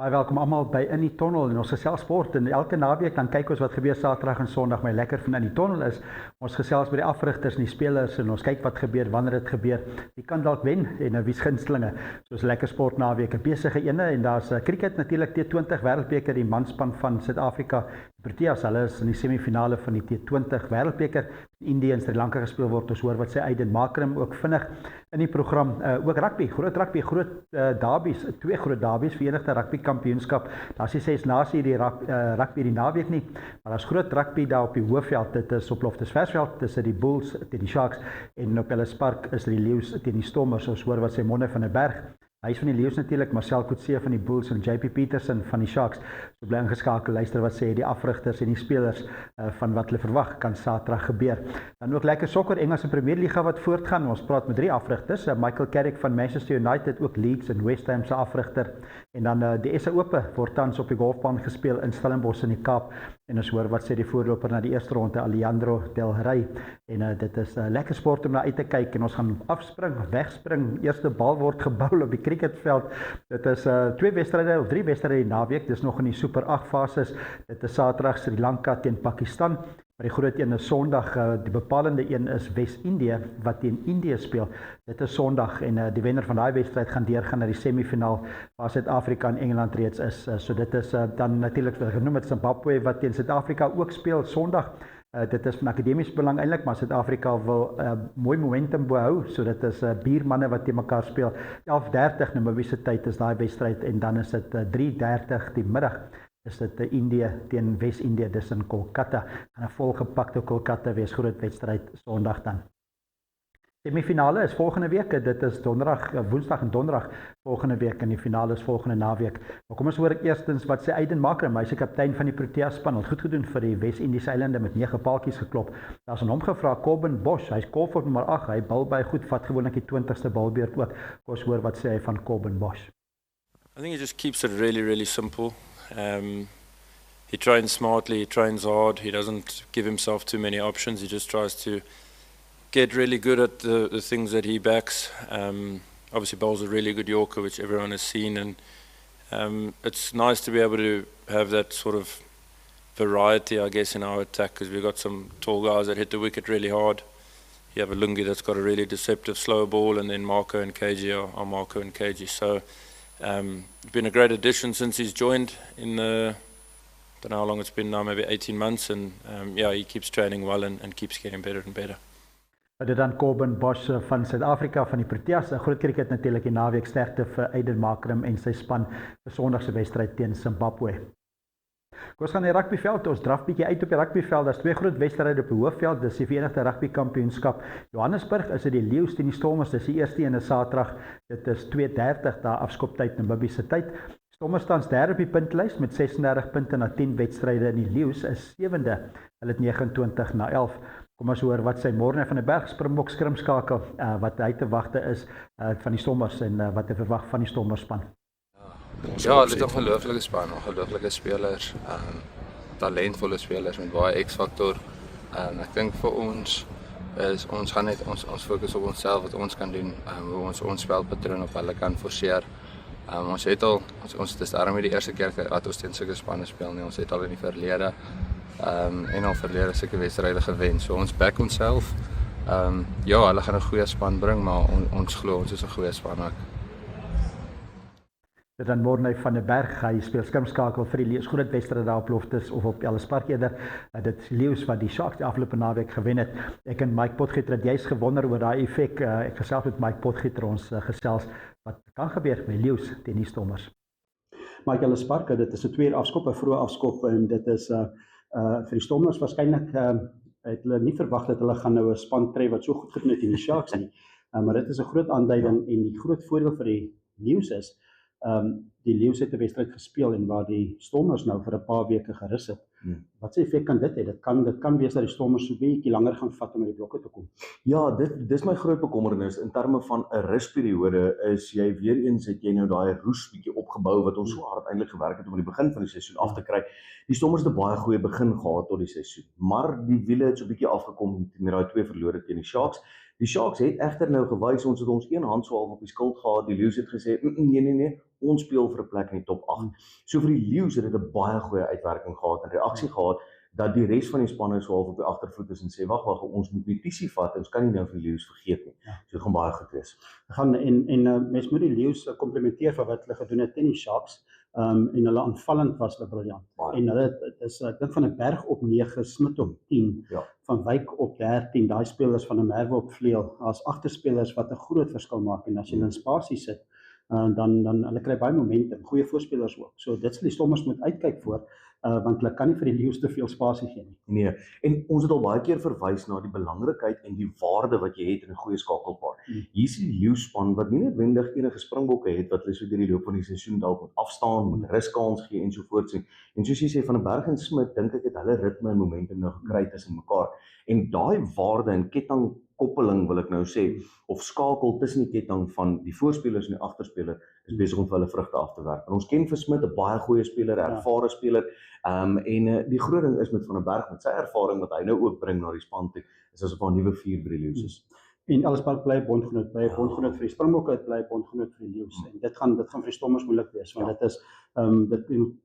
Baie welkom almal by In die Tunnel en ons gesels sport en elke naweek dan kyk ons wat gebeur Saterdag en Sondag. My lekker van In die Tunnel is ons gesels met die afrigters en die spelers en ons kyk wat gebeur, wanneer dit gebeur. Wie kan dalk wen en wie's gunstelinge. Soos lekker sport naweek, 'n besige ene en daar's cricket natuurlik T20 Wêreldbeker, die manspan van Suid-Afrika. Die Proteas, hulle is in die semifinale van die T20 Wêreldbeker. Indië en Sri Lanka gespeel word. Ons hoor wat sê Aiden Markram ook vinnig in die program. Ook rugby, groot derbies, twee groot derbies, Verenigde Rugby Kampioenskap. Daar's nie 6 nasie die rugby die naweek nie, maar daar's groot rugby daar op die Hoëveld. Dit is op Loftus Versveld tussen die Bulls teen die Sharks en op Ellis Park is die Leeu's teen die Stormers. Ons hoor wat sê Monne van der Berg. Hy is van die Leeu's natuurlik, Marcel Coetzee van die Bulls en JP Peterson van die Sharks. So bly ingeskakel, luister wat sê die afrigters en die spelers van wat hulle verwag kan Saterdag gebeur. Dan ook lekker sokker, Engelse Premier Liga wat voortgaan. Ons praat met 3 afrigters, Michael Carrick van Manchester United, ook Leeds en West Ham se afrigter. En dan die SA Ope word tans op die golfbaan gespeel in Stellenbosch in die Kaap. En ons hoor wat sê die voorloper na die eerste ronde, Alejandro Del Rey. En dit is lekker sport om na uit te kyk en ons gaan afspring, wegspring. Eerste bal word gebou op die cricketveld. Dit is 2 wedstryde of 3 wedstryde die naweek. Dis nog in die Super 8 fases. Dit is Saterdag Sri Lanka teen Pakistan. Maar die groot een is Sondag. Die bepalende een is Wes-Indië wat teen Indië speel. Dit is Sondag en die wenner van daai wedstryd gaan deurgaan na die semifinaal waar Suid-Afrika en Engeland reeds is. So dit is dan natuurlik genoem met Zimbabwe wat teen Suid-Afrika ook speel Sondag. Dit is van akademies belang eintlik, maar Suid-Afrika wil mooi momentum behou, so dit is biermanne wat teen mekaar speel. 11:30 Namibiese tyd is daai wedstryd en dan is dit 3:30 die middag. Is dit Indië teen Wes-Indië, dis in Kolkata. En 'n volgepakte Kolkata wees groot wedstryd Sondag dan. Semifinale is volgende week, dit is donderdag, woensdag en donderdag volgende week en die finale is volgende naweek. Maar kom ons hoor ek eerstens wat sê Aiden Markram, hy is die kaptein van die Proteas span, het goed gedoen vir die Wes-Indiese eilande met 9 paaltjies geklop. Daar's aan hom gevra Corbin Bosch, hy's Colford nommer 8, hy bal baie goed, vat gewoonlik die 20ste balbeurt ook. Kom ons hoor wat sê hy van Corbin Bosch. I think he just keeps it really simple. He trains smartly, he trains hard, he doesn't give himself too many options, he just tries to get really good at the things that he backs. Obviously bowls a really good Yorker, which everyone has seen, and it's nice to be able to have that sort of variety, I guess, in our attack, because we've got some tall guys that hit the wicket really hard. You have a Lungi that's got a really deceptive slow ball, and then Marco and KG are Marco and KG. So it's been a great addition since he's joined in the, I don't know how long it's been now, maybe 18 months, and yeah, he keeps training well and keeps getting better and better. Dit dan Corbin Bosch van Suid-Afrika van die Proteas, 'n groot cricket natuurlik die naweek, sterkte vir Aiden Markram en sy span vir Sondag se wedstryd teen Zimbabwe. Ons gaan die rugbyveld, ons draf bietjie uit op die rugbyveld. Daar's 2 groot wedstryde op die Hoëveld, dis die Verenigde Rugby Kampioenskap. Johannesburg is dit die Leeu's teen die Stormers, dis die eerste een is Saterdag. Dit is 2:30 daar afskoptyd Namibiese tyd. Stormers staan derde op die puntlys met 36 punte na 10 wedstryde en die Leeu's is 7de. Hulle het 29-11. Kom ons hoor wat sy Morne van der Berg Springbok skrimskakel wat hy te wagte is van die Stormers en wat hy verwag van die Stormers span. Ja, dit is 'n ongelooflike span, ongelooflike spelers, talentvolle spelers met baie X-faktor. Ek dink vir ons is ons gaan net ons fokus op onsself wat ons kan doen, hoe ons spelpatroon op hulle kan forceer. Ons het al ons dis daarmee die eerste keer dat ons teen sulke spanne speel nie. Ons het al in die verlede en al verlede sulke wedstryde gewen. So ons back onsself. Ja, hulle gaan 'n goeie span bring, maar ons glo ons is 'n goeie span ook. Dit dan Morne van der Berg, hy speel skrimskakel vir die Leeu's, groot wedstryd daar op Loftus of op Ellis Park eerder. Dit is Leeu's wat die Sharks die afgelope naweek gewen het. Ek en Mike Potgieter het juist gewonder oor daai effek. Ek gesels met Mike Potgieter, ons gesels wat kan gebeur by Leeu's teen die Stormers. Mike, Ellis Park, dit is 'n 2 uur afskop, 'n vroeë afskop en dit is vir die Stormers waarskynlik het hulle nie verwag dat hulle gaan nou 'n span tref wat so goed gedoen het in die Sharks nie. Maar dit is 'n groot aanduiding en die groot voordeel vir die Leeu's is die Leeu's het 'n wedstryd gespeel en waar die Stormers nou vir 'n paar weke gerus het. Wat se effek kan dit hê? Dit kan wees dat die Stormers so 'n bietjie langer gaan vat om by die blokke te kom. Ja, dis my groot bekommernis in terme van 'n rusperiode is jy weer eens het jy nou daai roes bietjie opgebou wat ons so hard eintlik gewerk het om aan die begin van die seisoen af te kry. Die Stormers het 'n baie goeie begin gehad tot die seisoen, maar die wiele het so 'n bietjie afgekom met daai 2 verlore teen die Sharks. Die Sharks het egter nou gewys ons het ons een hand so half op die skild gehad. Die Leeu's het gesê, nee, ons speel vir 'n plek in die top 8. So vir die Leeu's het dit 'n baie goeie uitwerking gehad en reaksie gehad dat die res van die spanne so half op die agtervoet is en sê wag, ons moet Mpiso vat, ons kan nie nou vir die Leeu's vergeet nie. So dit gaan baie goed wees. Mens moet die Leeu's komplimenteer vir wat hulle gedoen het teen die Sharks. En hulle aanvallend was hulle briljant. En hulle is ek dink van 'n Berg op 9, Smit op 10, van Wyk op 13, daai spelers van 'n Merwe op vleuel, as agterspelers wat 'n groot verskil maak en as jy in spasie sit, dan hulle kry baie momentum, goeie voorspelers ook. So dit sal die Stormers moet uitkyk voor, want hulle kan nie vir die Leeu's te veel spasie gee nie. Nee, en ons het al baie keer verwys na die belangrikheid en die waarde wat jy het in 'n goeie skakelpaar. Hier is die Leeu's span wat nie noodwendig enige springbokke het wat hulle so deur die loop van die seisoen dalk moet afstaan, moet ruskans gee en so voort. En soos jy sê, Van den Berg en Smit, dink ek het hulle ritme en momentum nou gekry tussen mekaar. En daai waarde en kettingkoppeling wil ek nou sê, of skakel tussen die ketting van die voorspelers en die agterspeler is besig om vir hulle vrugte af te werk. En ons ken vir Smit 'n baie goeie speler, 'n ervare speler. Die groot ding is met Van den Berg met sy ervaring wat hy nou ook bring na die span toe, is asof 'n nuwe vuur by die Leeu's is. En Ellisburg bly bondgenoot, bondgenoot vir die Springbokke, bly bondgenoot vir die Leeu's. En dit gaan vir die Stormers moeilik wees, want dit is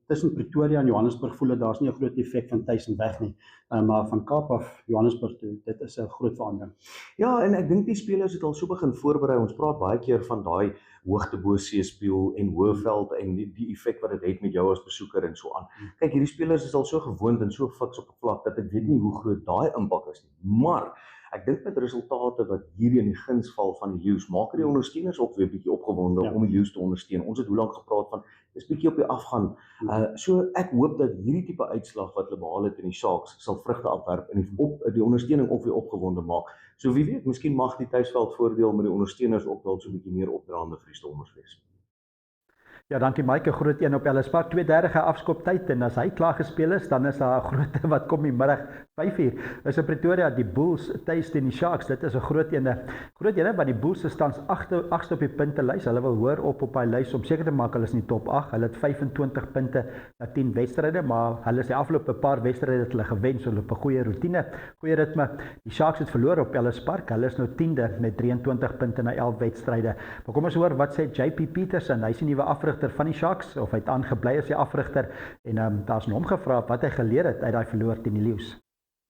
tussen Pretoria en Johannesburg voel dit daar's nie 'n groot effek van tuis en weg nie. Maar van Kaap af Johannesburg toe, dit is 'n groot verandering. Ja, en ek dink die spelers het al so begin voorberei. Ons praat baie keer van daai hoogtebosee speel en Hoëveld en die effek wat dit het met jou as besoeker en so aan. Kyk, hierdie spelers is al so gewoond en so fiks op 'n vlak dat ek weet nie hoe groot daai impak is nie. Maar ek dink met resultate wat hierdie in die guns val van die Leeu's, maak die ondersteuners ook weer bietjie opgewonde om die Leeu's te ondersteun. Ons het hoe lank gepraat van dis bietjie op die afgaan. So ek hoop dat hierdie tipe uitslag wat hulle behaal het in die Sharks sal vrugte afwerp en die ondersteuning ook weer opgewonde maak. So wie weet, miskien mag die tuisveld voordeel met die ondersteuners ook wel so 'n bietjie meer opdraande vir die Stormers wees. Ja, dankie Mike, 'n groot een op Ellisburg, 2:30 afskoptyd en as hy klaar gespeel is, dan is daar 'n groot wat kom die middag 5:00. Is in Pretoria die Bulls tuis teen die Sharks. Dit is 'n groot een want die Bulls se staan 8ste op die puntelys. Hulle wil hoër op daai lys om seker te maak hulle is in die top 8. Hulle het 25 punte na 10 wedstryde, maar hulle is die afgelope paar wedstryde het hulle gewen, so hulle op 'n goeie roetine, goeie ritme. Die Sharks het verloor op Ellisburg. Hulle is nou 10de met 23 punte na 11 wedstryde. Maar kom ons hoor wat sê JP Peterson. Hy is die nuwe afrigter van die Sharks, of hy het aangebly as die afrigter, en daar's hom gevra wat hy geleer het uit daai verloor teen die Leeu's.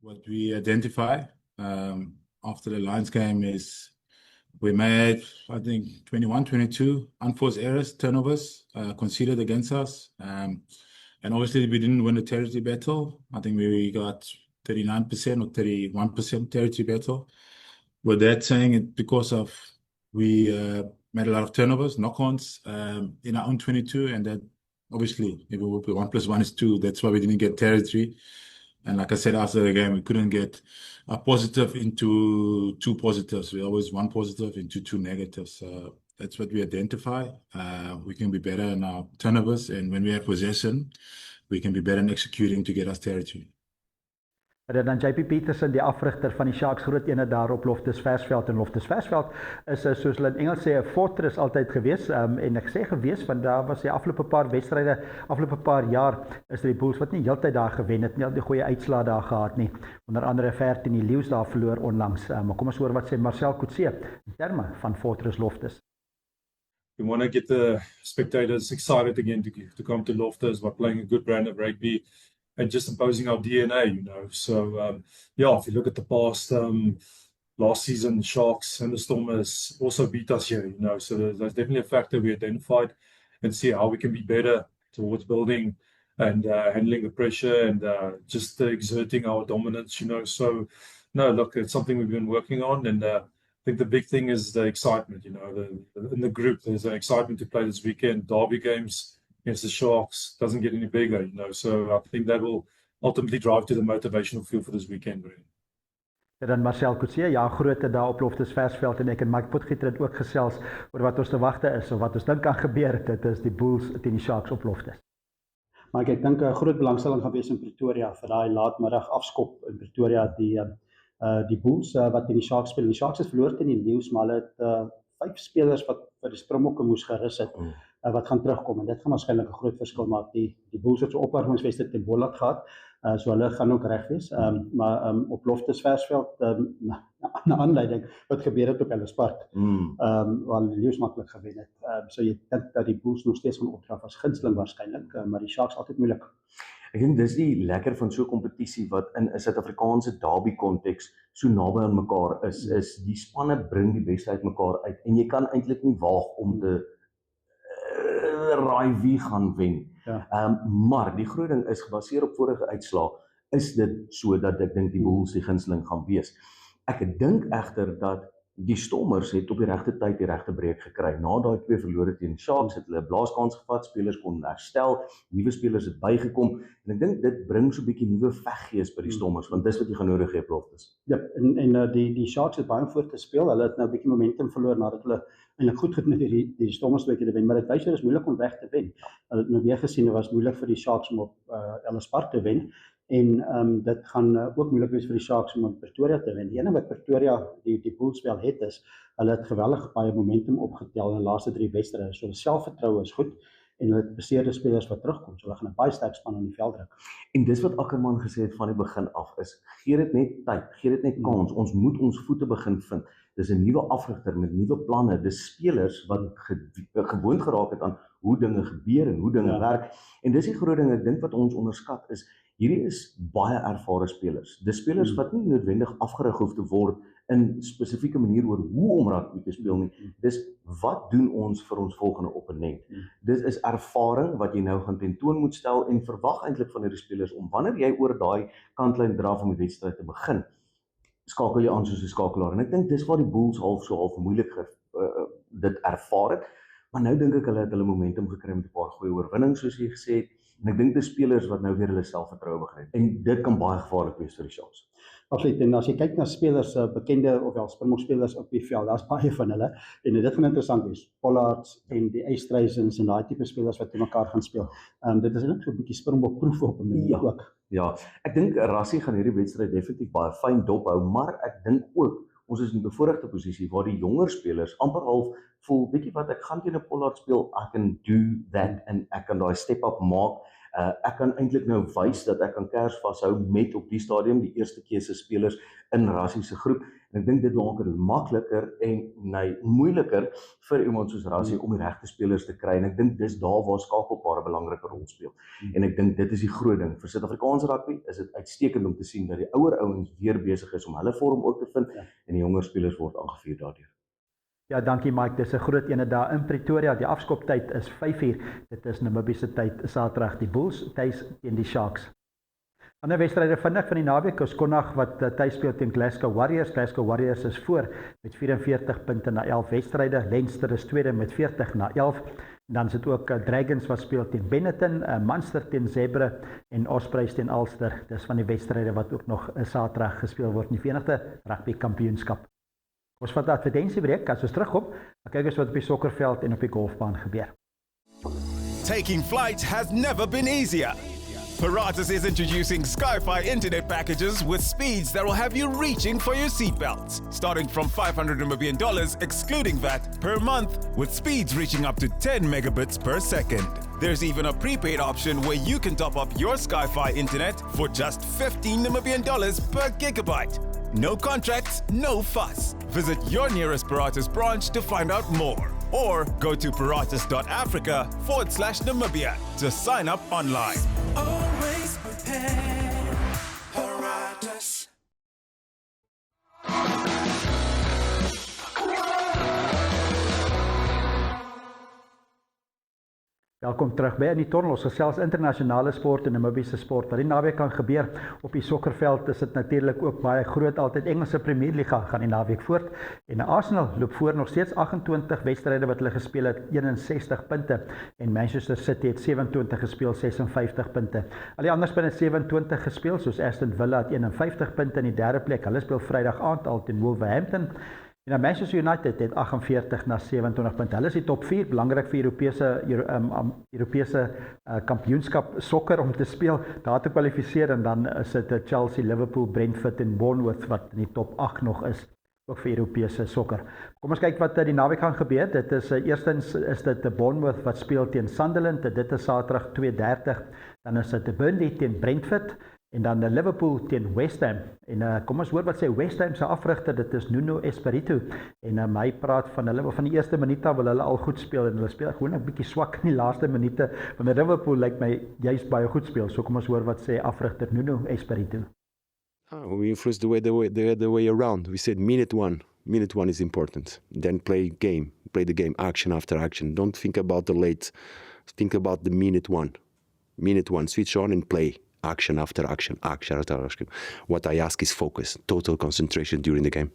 What we identify after the Lions game is we made, I think, 21, 22 unforced errors, turnovers conceded against us. And obviously we didn't win the territory battle. I think we got 39% or 31% territory battle. With that saying, it because of we made a lot of turnovers, knock-ons in our own 22, and that obviously, if it would be 1 + 1 is 2, that's why we didn't get territory. And like I said after the game, we couldn't get a positive into 2 positives. We always 1 positive into 2 negatives. That's what we identify. We can be better in our turnovers, and when we have possession, we can be better in executing to get us territory. En dan JP Peterson, die afrigter van die Sharks, groot ene daar op Loftus Versveld. En Loftus Versveld is, soos hulle in Engels sê, 'n fortress altyd gewees. En ek sê gewees, want daar was die afgelope paar wedstryde, afgelope paar jaar, is die Bulls wat nie heeltyd daar gewen het, nie al die goeie uitslae daar gehad nie. Onder andere ver teen die Leeu's daar verloor onlangs. Maar kom ons hoor wat sê Marcel Coetzee in terme van Fortress Loftus. We want to get the spectators excited again to come to Loftus by playing a good brand of rugby and just imposing our DNA, you know. So, if you look at the past, last season, the Sharks and the Stormers also beat us here, you know. So there's definitely a factor we identified and see how we can be better towards building and handling the pressure and just exerting our dominance, you know. So, no, look, it's something we've been working on, and I think the big thing is the excitement, you know. In the group, there's an excitement to play this weekend. Derby games against the Sharks doesn't get any bigger, you know. So I think that will ultimately drive to the motivational feel for this weekend, really. En dan Marcel Coetzee, ja, grootte daar op Loftus Versveld, en ek en Mike Potgieter het ook gesels oor wat ons te wagte is of wat ons dink kan gebeur. Dit is die Bulls teen die Sharks op Loftus. Maar ek dink 'n groot belangstelling gaan wees in Pretoria vir daai laatmiddag afskop in Pretoria, die Bulls wat teen die Sharks speel. Die Sharks het verloor teen die Leeu's, maar hulle het 5 spelers wat vir die Springbokke moes gerus het. wat gaan terugkom en dit gaan waarskynlik 'n groot verskil maak. Die Bulls het so opwarmingswedstryd teen Bollard gehad, so hulle gaan ook reg wees. Maar op Loftusversveld na aanleiding wat gebeur het op Ellis Park, waar die Leeu's maklik gewen het. So jy dink dat die Bulls nog steeds gaan opdraf as gunsteling waarskynlik, maar die Sharks altyd moeilik. Ek dink dis die lekker van so 'n kompetisie wat in 'n Suid-Afrikaanse derby konteks so naby aan mekaar is die spanne bring die beste uit mekaar uit en jy kan eintlik nie waag om te raai wie gaan wen. Ja. Maar die groot ding is gebaseer op vorige uitslae, is dit so dat ek dink die Bulls die gunsteling gaan wees. Ek dink egter dat die Stormers het op die regte tyd die regte breek gekry. Na daai 2 verlore teen die Sharks het hulle 'n blaaskans gevat, spelers kon herstel, nuwe spelers het bygekom en ek dink dit bring so 'n bietjie nuwe veggees by die Stormers want dis wat jy gaan nodig hê op Loftus. Ja, en die Sharks het baie voor te speel. Hulle het nou 'n bietjie momentum verloor nadat hulle eintlik goed gedoen het die Stormers twee keer te wen, maar dit wys dit is moeilik om weg te wen. Hulle het nou weer gesien dit was moeilik vir die Sharks om op Ellis Park te wen. En dit gaan ook moeilik wees vir die Sharks om in Pretoria te wen. Die ene wat Pretoria die Bulls wel het is, hulle het geweldig baie momentum opgetel in die laaste 3 wedstryde. So hulle selfvertroue is goed en hulle het beseerde spelers wat terugkom. So hulle gaan 'n baie sterk span in die veld druk. En dis wat Ackerman gesê het van die begin af is, gee dit net tyd, gee dit net kans. Ons moet ons voete begin vind. Dis 'n nuwe afrigter met nuwe planne. Dis spelers wat gewoond geraak het aan hoe dinge gebeur en hoe dinge werk. En dis die groot ding ek dink wat ons onderskat is, hierdie is baie ervare spelers. Dis spelers wat nie noodwendig afgerig hoef te word in spesifieke manier oor hoe om rugby te speel nie. Dis wat doen ons vir ons volgende opponent. Dis is ervaring wat jy nou gaan tentoon moet stel en verwag eintlik van hierdie spelers om wanneer jy oor daai kantlyn draf om die wedstryd te begin, skakel jy aan soos 'n skakelaar. En ek dink dis waar die Bulls half moeilik dit ervaar het. Maar nou dink ek hulle het hulle momentum gekry met 'n paar goeie oorwinnings soos jy gesê het. En ek dink dis spelers wat nou weer hulle selfvertroue begin. En dit kan baie gevaarlik wees vir die Sharks. Absoluut. En as jy kyk na spelers, bekende of wel Springbok spelers op die veld, daar's baie van hulle en dit gaan interessant wees. Pollards en die Eystreisens en daai tipe spelers wat te mekaar gaan speel. Dit is net so 'n bietjie Springbok proef op 'n manier ook. Ja, ek dink Rassie gaan hierdie wedstryd definitief baie fyn dophou, maar ek dink ook ons is in 'n bevoordeelde posisie waar die jonger spelers amper half voel, weet jy wat, ek gaan teen 'n Pollard speel, I can do that en ek kan daai step up maak. Ek kan eintlik nou wys dat ek kan kers vashou met op die stadium die eerste keuse spelers in Rassie se groep. En ek dink dit maak dit makliker en moeiliker vir iemand soos Rassie om die regte spelers te kry. En ek dink dis daar waar skakelpare 'n belangrike rol speel. En ek dink dit is die groot ding vir Suid-Afrikaanse rugby. Is dit uitstekend om te sien dat die ouer ouens weer besig is om hulle vorm ook te vind en die jonger spelers word aangevuur daardeur. Ja, dankie Mike. Dis 'n groot ene daar in Pretoria. Die afskoptyd is 5:00. Dit is Namibiese tyd Saterdag. Die Bulls tuis teen die Sharks. Ander wedstryde vinnig van die naweek is Connacht wat tuis speel teen Glasgow Warriors. Glasgow Warriors is voor met 44 punte na 11 wedstryde. Leinster is tweede met 40 na 11. En dan is dit ook Dragons wat speel teen Benetton, Munster teen Zebre en Ospreys teen Ulster. Dis van die wedstryde wat ook nog Saterdag gespeel word in die Verenigde Rugby Kampioenskap. Ons vat 'n advertensiebreek, as ons terugkom, dan kyk ons wat op die sokkerveld en op die golfbaan gebeur. Taking flight has never been easier. Paratus is introducing Sky-Fi internet packages with speeds that will have you reaching for your seatbelts. Starting from $500 million excluding VAT per month, with speeds reaching up to 10 megabits per second. There's even a prepaid option where you can top up your Sky-Fi internet for just $15 million per gigabyte. No contracts, no fuss. Visit your nearest Paratus branch to find out more. Or go to paratus.africa/Namibia to sign up online. Always prepared, Paratus. Welkom terug by in die tunnel. Ons gesels internasionale sport en Namibiese sport. Wat die naweek kan gebeur op die sokkerveld is dit natuurlik ook baie groot. Altyd Engelse Premierliga gaan die naweek voort. En Arsenal loop voor nog steeds 28 wedstryde wat hulle gespeel het, 61 punte. En Manchester City het 27 gespeel, 56 punte. Al die ander spanne het 27 gespeel, soos Aston Villa het 51 punte in die derde plek. Hulle speel Vrydag aand al teen Wolverhampton. En Manchester United het 48 na 27 punte. Hulle is die top 4, belangrik vir Europese kampioenskap sokker om te speel, daar te kwalifiseer en dan is dit Chelsea, Liverpool, Brentford en Bournemouth wat in die top 8 nog is. ook vir Europese sokker. Kom ons kyk wat die naweek gaan gebeur. Dit is eerstens is dit Bournemouth wat speel teen Sunderland. Dit is Saterdag 2:30. Dan is dit Burnley teen Brentford en dan Liverpool teen West Ham. En kom ons hoor wat sê West Ham se afrigter, dit is Nuno Espirito. En hy praat van hulle van die eerste minuut af wil hulle al goed speel en hulle speel gewoon 'n bietjie swak in die laaste minute. Want Liverpool lyk my juist baie goed speel. So kom ons hoor wat sê afrigter Nuno Espirito. We influence the way around. We said minute one is important. Then play the game, action after action. Don't think about the late, think about the minute one, switch on and play, action after action. What I ask is focus, total concentration during the game.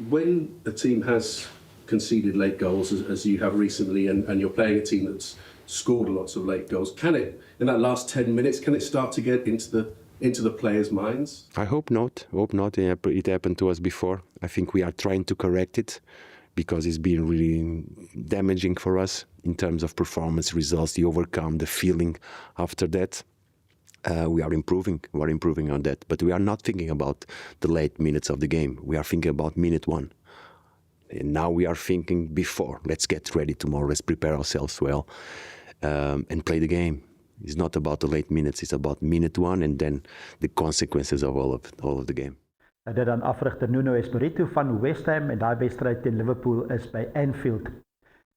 When a team has conceded late goals, as you have recently, and you're playing a team that's scored lots of late goals, can it, in that last 10 minutes, can it start to get into the players' minds? I hope not. It happened to us before. I think we are trying to correct it because it's been really damaging for us in terms of performance, results, the overcome, the feeling after that. We are improving on that. But we are not thinking about the late minutes of the game. We are thinking about minute one. And now we are thinking before. Let's get ready tomorrow. Let's prepare ourselves well and play the game. It's not about the late minutes, it's about minute one and then the consequences of all of the game. Dit dan afrigter Nuno Espirito van West Ham en daai wedstryd teen Liverpool is by Anfield.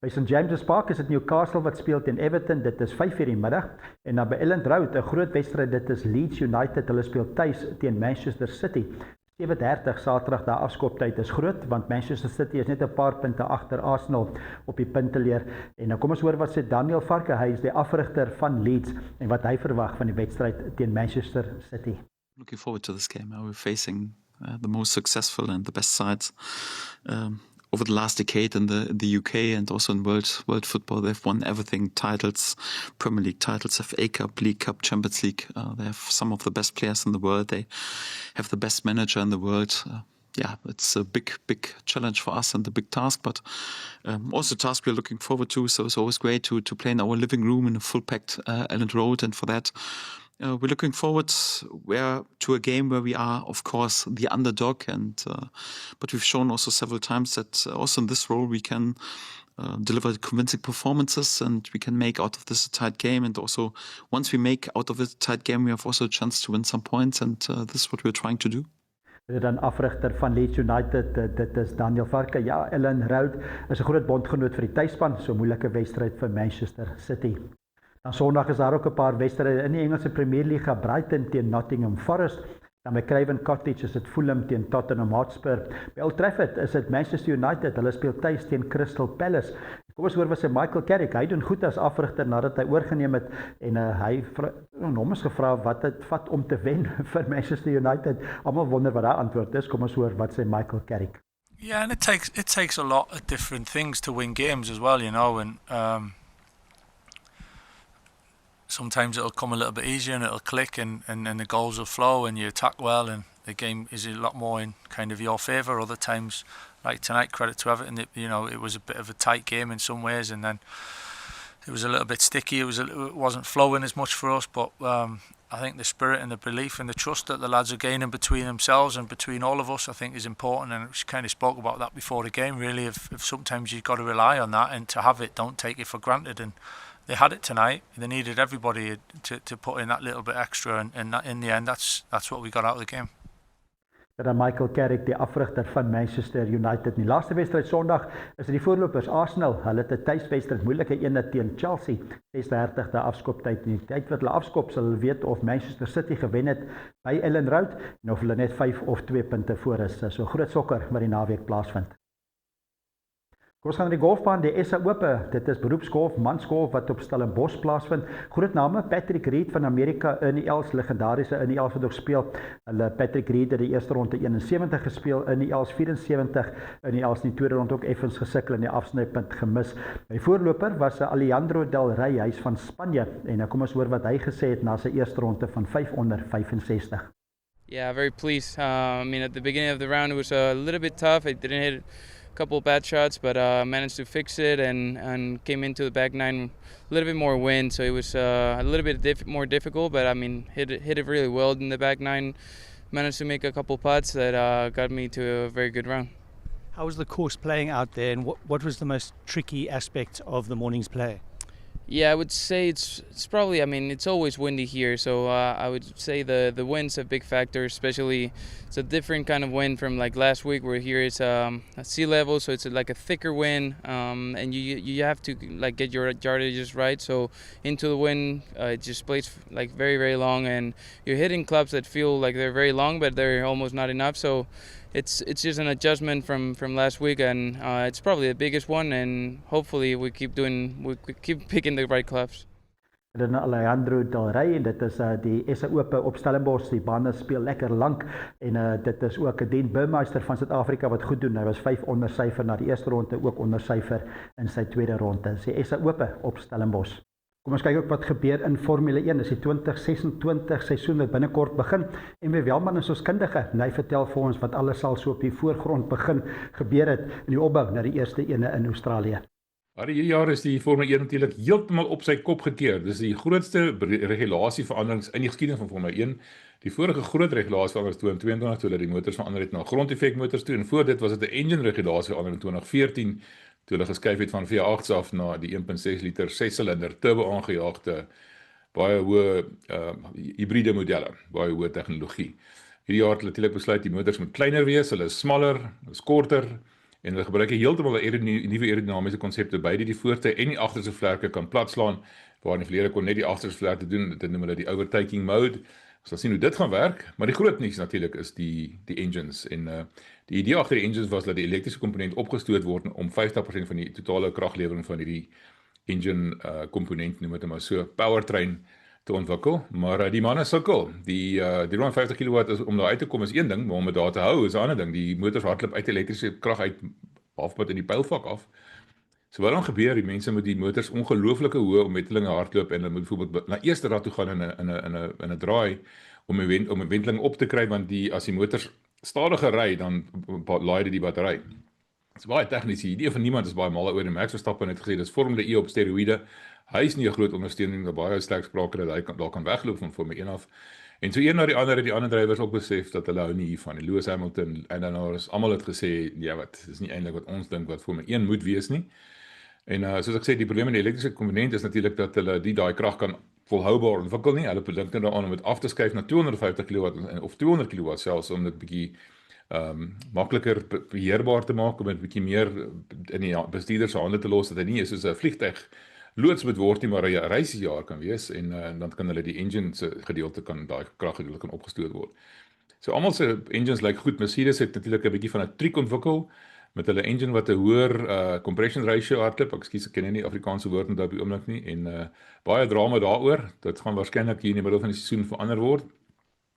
By St James's Park is dit Newcastle wat speel teen Everton, dit is 5:00 die middag. En dan by Elland Road, 'n groot wedstryd, dit is Leeds United, hulle speel tuis teen Manchester City. 7:30 Saterdag, daai afskoptyd is groot want Manchester City is net 'n paar punte agter Arsenal op die punteleer. En nou kom ons hoor wat sê Daniel Farke, hy is die afrigter van Leeds en wat hy verwag van die wedstryd teen Manchester City. Looking forward to this game. We're facing the most successful and the best sides over the last decade in the UK and also in world football. They've won everything, titles, Premier League titles, FA Cup, League Cup, Champions League. They have some of the best players in the world. They have the best manager in the world. It's a big challenge for us and a big task, but also a task we're looking forward to. So it's always great to play in our living room in a full-packed Elland Road, and for that we're looking forward to a game where we are, of course, the underdog, but we've shown also several times that also in this role we can deliver convincing performances and we can make out of this a tight game. And also, once we make out of it a tight game, we have also a chance to win some points, and this is what we're trying to do. Dit dan afrigter van Leeds United, dit is Daniel Farke. Ja, Elland Road is 'n groot bondgenoot vir die tuisspan, so moeilike wedstryd vir Manchester City. Dan Sondag is daar ook 'n paar wedstryde in die Engelse Premier League, Brighton teen Nottingham Forest. Dan by Craven Cottage is dit Fulham teen Tottenham Hotspur. By Old Trafford is dit Manchester United, hulle speel tuis teen Crystal Palace. Kom ons hoor wat sê Michael Carrick, hy doen goed as afrigter nadat hy oorgeneem het en hy hom is gevra wat dit vat om te wen vir Manchester United. Almal wonder wat daai antwoord is. Kom ons hoor wat sê Michael Carrick. Yeah, and it takes a lot of different things to win games as well, you know, and sometimes it'll come a little bit easier and it'll click and the goals will flow and you attack well and the game is a lot more in kind of your favour. Other times, like tonight, credit to Everton, it was a bit of a tight game in some ways, and then it was a little bit sticky. It wasn't flowing as much for us, but I think the spirit and the belief and the trust that the lads are gaining between themselves and between all of us, I think, is important. And we kind of spoke about that before the game, really. If sometimes you've got to rely on that, and to have it, don't take it for granted. And they had it tonight. They needed everybody to put in that little bit extra, and that, in the end, that's what we got out of the game. Dan Michael Carrick, die afrigter van Manchester United. In die laaste wedstryd Sondag is die voorlopers Arsenal. Hulle het 'n tuiswedstryd moeilike 1 teen Chelsea. 6:30 die afskoptyd. In die tyd wat hulle afskop, sal hulle weet of Manchester City gewen het by Elland Road en of hulle net 5 of 2 punte voor is. So groot sokker wat die naweek plaasvind. Ons gaan na die golfbaan, die SA Ope. Dit is beroepsgolf, mansgolf wat op Stellenbosch plaasvind. Groot name, Patrick Reed van Amerika, Ernie Els, legendariese Ernie Els wat ook speel. Patrick Reed het die eerste ronde 71 gespeel, Ernie Els 74. Ernie Els in die tweede ronde ook effens gesukkel en die afsnypunt gemis. My voorloper was Alejandro Del Rey, hy's van Spanje. En nou kom ons hoor wat hy gesê het na sy eerste ronde van 565. Yeah, very pleased. I mean, at the beginning of the round it was a little bit tough. I didn't hit couple of bad shots, but managed to fix it and came into the back nine a little bit more wind, so it was a little bit more difficult, but I mean hit it really well in the back nine. managed to make a couple putts that got me to a very good round. How was the course playing out there, and what was the most tricky aspect of the morning's play? Yeah, I would say it's probably, I mean, it's always windy here, so I would say the wind's a big factor, especially it's a different kind of wind from like last week where here it's at sea level, so it's like a thicker wind, and you have to like get your yardages right, so into the wind it just plays like very, very long, and you're hitting clubs that feel like they're very long, but they're almost not enough, so it's just an adjustment from last week, and it's probably the biggest one, and hopefully we keep picking the right clubs. Dit is Alejandro Del Rey en dit is die SA Ope op Stellenbosch. Die bane speel lekker lank en dit is ook Den Burmeister van Suid-Afrika wat goed doen. Hy was 5 onder syfer na die eerste ronde, ook onder syfer in sy tweede ronde. Dis die SA Ope op Stellenbosch. Kom ons kyk ook wat gebeur in Formule 1. Dis die 2026 seisoen wat binnekort begin. En Welman is ons kundige. En hy vertel vir ons wat alles sal so op die voorgrond begin gebeur het in die opbou na die eerste ene in Australië. Hierdie jaar is die Formule 1 natuurlik heeltemal op sy kop gekeer. Dis die grootste regulasieveranderings in die geskiedenis van Formule 1. Die vorige groot regulasieverandering was 2022 toe hulle die motors verander het na grondeffekmotors toe, en voor dit was dit 'n engine regulasieverandering in 2014 toe hulle geskuif het van V8's af na die 1.6 liter 6-silinder turbo aangejaagde baie hoë hibriede modelle, baie hoë tegnologie. Hierdie jaar het hulle natuurlik besluit die motors moet kleiner wees, hulle is smaller, is korter, en hulle gebruik heeltemal 'n nuwe aerodinamiese konsepte beide die voorste en die agterste vlerke kan platslaan, waar in die verlede kon net die agterste vlerke doen, dit noem hulle die overtaking mode. Ons sal sien hoe dit gaan werk, maar die groot nuus natuurlik is die engines, en die idee agter die engines was dat die elektriese komponent opgestoot word om 50% van die totale kraglewering van hierdie engine komponent, noem dit maar so, powertrain te ontwikkel, maar die manne sukkel. Die 350 kW is, om daar uit te kom is een ding, maar om dit daar te hou is 'n ander ding. Die motors hardloop uit elektriese krag uit halfpad in die pylvak af. So wat dan gebeur, die mense met die motors ongelooflike hoë omwentelinge hardloop, en hulle moet byvoorbeeld na eerste rad toe gaan in 'n draai om 'n wenteling op te kry, want as die motors stadiger ry, dan laai dit die battery. Dit is baie tegnies. Die idee van niemand is baie mal oor, en Max Verstappen het gesê dis Formule E op steroïde. Hy is nie 'n groot ondersteuning, dat baie sterk sprake dat hy daar kan wegloop van Formule 1 af. En so een na die ander het die ander drywers ook besef dat hulle hou nie hiervan. Lewis Hamilton en dan almal het gesê, ja, wat is nie eintlik wat ons dink wat Formule 1 moet wees nie. En soos ek sê, die probleem met die elektriese komponent is natuurlik dat hulle daai krag kan volhoubaar ontwikkel nie. Hulle dink nou daaraan om dit af te skuif na 250 kW of 200 kW selfs, om dit bietjie makliker beheerbaar te maak, om dit bietjie meer in die bestuurder se hande te los, dat hy nie soos 'n vliegtuig loods moet word nie, maar 'n reisjaar kan wees, en dan kan hulle die engine se gedeelte daai kraggedeelte kan opgestoot word. So almal se engines lyk goed. Mercedes het natuurlik 'n bietjie van 'n triek ontwikkel met hulle engine wat 'n hoër compression ratio hardloop. Ekskuus, ek ken nie die Afrikaanse woord met op die oomblik nie, en baie drama daaroor. Dit gaan waarskynlik hier in die middel van die seisoen verander word.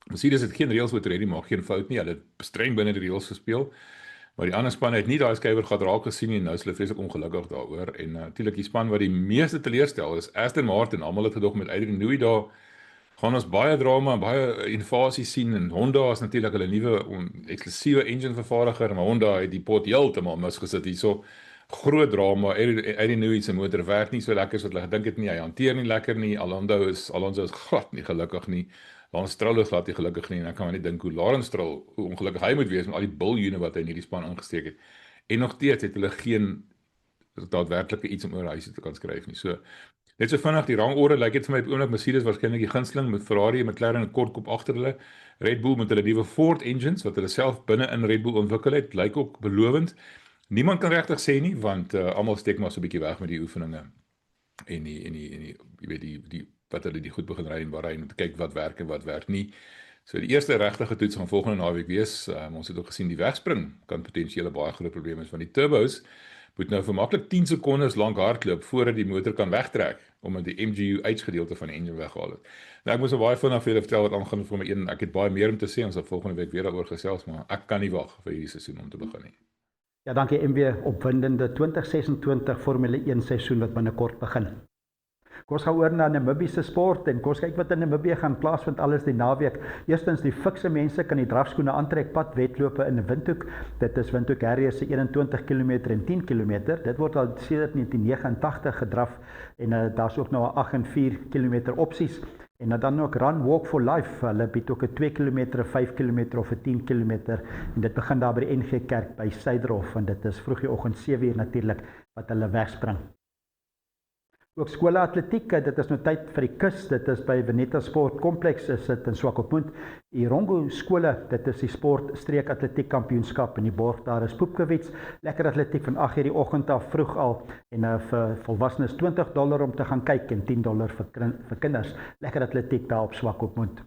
Mercedes het geen reëls oortree nie, maar geen fout nie. Hulle het streng binne die reëls gespeel. Maar die ander span het nie daai skuiwer gehad raak gesien nie, en nou is hulle vreeslik ongelukkig daaroor. En natuurlik die span wat die meeste teleurstel is Aston Martin. Almal het gedog met Adrian Newey daar gaan ons baie drama en baie innovasie sien, en Honda is natuurlik hulle nuwe eksklusiewe engine vervaardiger, maar Honda het die pot heeltemal misgesit hierso. Groot drama. Adrian Newey se motor werk nie so lekker soos hulle gedink het nie. Hy hanteer nie lekker nie. Alonso is glad nie gelukkig nie. Lawrence Stroll is glad nie gelukkig nie, en ek kan maar net dink hoe Lawrence Stroll, hoe ongelukkig hy moet wees met al die biljoene wat hy in hierdie span ingesteek het. En nog steeds het hulle geen daadwerklike iets om oor huis te kan skryf nie. So net so vinnig die rangorde lyk dit vir my op oomblik Mercedes waarskynlik die gunsteling, met Ferrari en McLaren 'n kort kop agter hulle. Red Bull met hulle nuwe Ford engines wat hulle self binne in Red Bull ontwikkel het, lyk ook belovend. Niemand kan regtig sê nie, want almal steek maar so 'n bietjie weg met die oefeninge en jy weet die wat hulle die goed begin ry in Bahrein, om te kyk wat werk en wat werk nie. So die eerste regtige toets gaan volgende naweek wees. Ons het ook gesien die wegspring kan potensieel baie groot probleem wees, want die turbos moet nou vir maklik 10 sekondes lank hardloop voordat die motor kan wegtrek, omdat die MGU-H gedeelte van die engine weggehaal het. Nou ek moes baie vinnig vir julle vertel wat aangaan vir my een. Ek het baie meer om te sê, ons sal volgende week weer daaroor gesels, maar ek kan nie wag vir hierdie seisoen om te begin nie. Ja, dankie MW. Opwindende 2026 Formule 1 seisoen wat binnekort begin. Kom ons gaan oor na Namibiese sport, en kom ons kyk wat in Namibië gaan plaasvind alles die naweek. Eerstens, die fikse mense kan die drafskoene aantrek, padwedlope in Windhoek. Dit is Windhoek Harrier se 21 km en 10 km. Dit word al sedert 1989 gedraf, en daar's ook nou 8 en 4 km opsies. En dan ook Run Walk for Life, hulle bied ook 'n 2 km, 5 km of 'n 10 km en dit begin daar by die NG Kerk by Suiderhof en dit is vroeg die oggend 7 uur natuurlik wat hulle wegspring. Ook skole atletiek, dit is nou tyd vir die kus, dit is by Veneta Sport Kompleks, is dit in Swakopmund. Irongo skole, dit is die sport streek atletiek kampioenskap in die borg, daar is Poepkewits, lekker atletiek van 8 uur die oggend af vroeg al, en vir volwassenes $20 om te gaan kyk en $10 vir kinders, lekker atletiek daar op Swakopmund.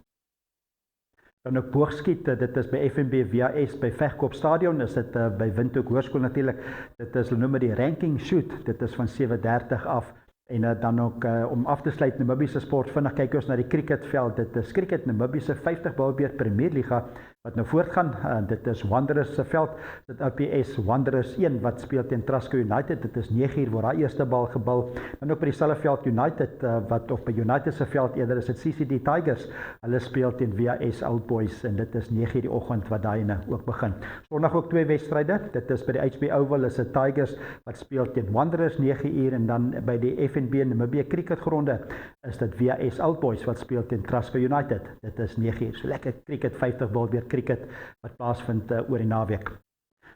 Dan ook boogskiet, dit is by FNB VHS by Vegkop Stadion, is dit by Windhoek Hoërskool natuurlik, dit is hulle noem die ranking shoot, dit is van 7:30 af, en dan ook om af te sluit Namibiese sport, vinnig kyk ons na die cricketveld, dit is cricket Namibiese 50 Balbeerd Premier Liga, wat nou voortgaan, dit is Wanderers se veld, dit OPS Wanderers 1, wat speel teen Trasco United, dit is 9 uur word daar eerste bal gebal, en ook by die Selfveld United, of by United se veld eerder, is dit CCD Tigers, hulle speel teen VHS Old Boys, en dit is 9 uur die oggend wat daai ook begin. Sondag ook 2 wedstryde, dit is by die HB Oval, is dit Tigers, wat speel teen Wanderers 9 uur, en dan by die FNB Namibia cricketgronde, is dit VHS Old Boys, wat speel teen Trasco United, dit is 9 uur, so lekker cricket, 50 Balbeerd cricket wat plaasvind oor die naweek.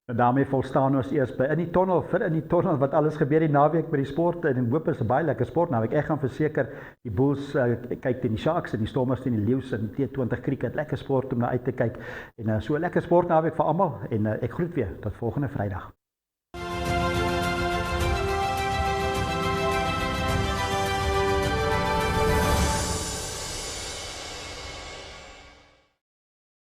Nou daarmee volstaan ons eers by In die Tunnel, vir In die Tunnel wat alles gebeur die naweek by die sport, en hoop is 'n baie lekker sport naweek. Ek gaan verseker die Bulls kyk teen die Sharks en die Stormers teen die Leeu's in T20 cricket, lekker sport om na uit te kyk, en so 'n lekker sport naweek vir almal, en ek groet weer tot volgende Vrydag.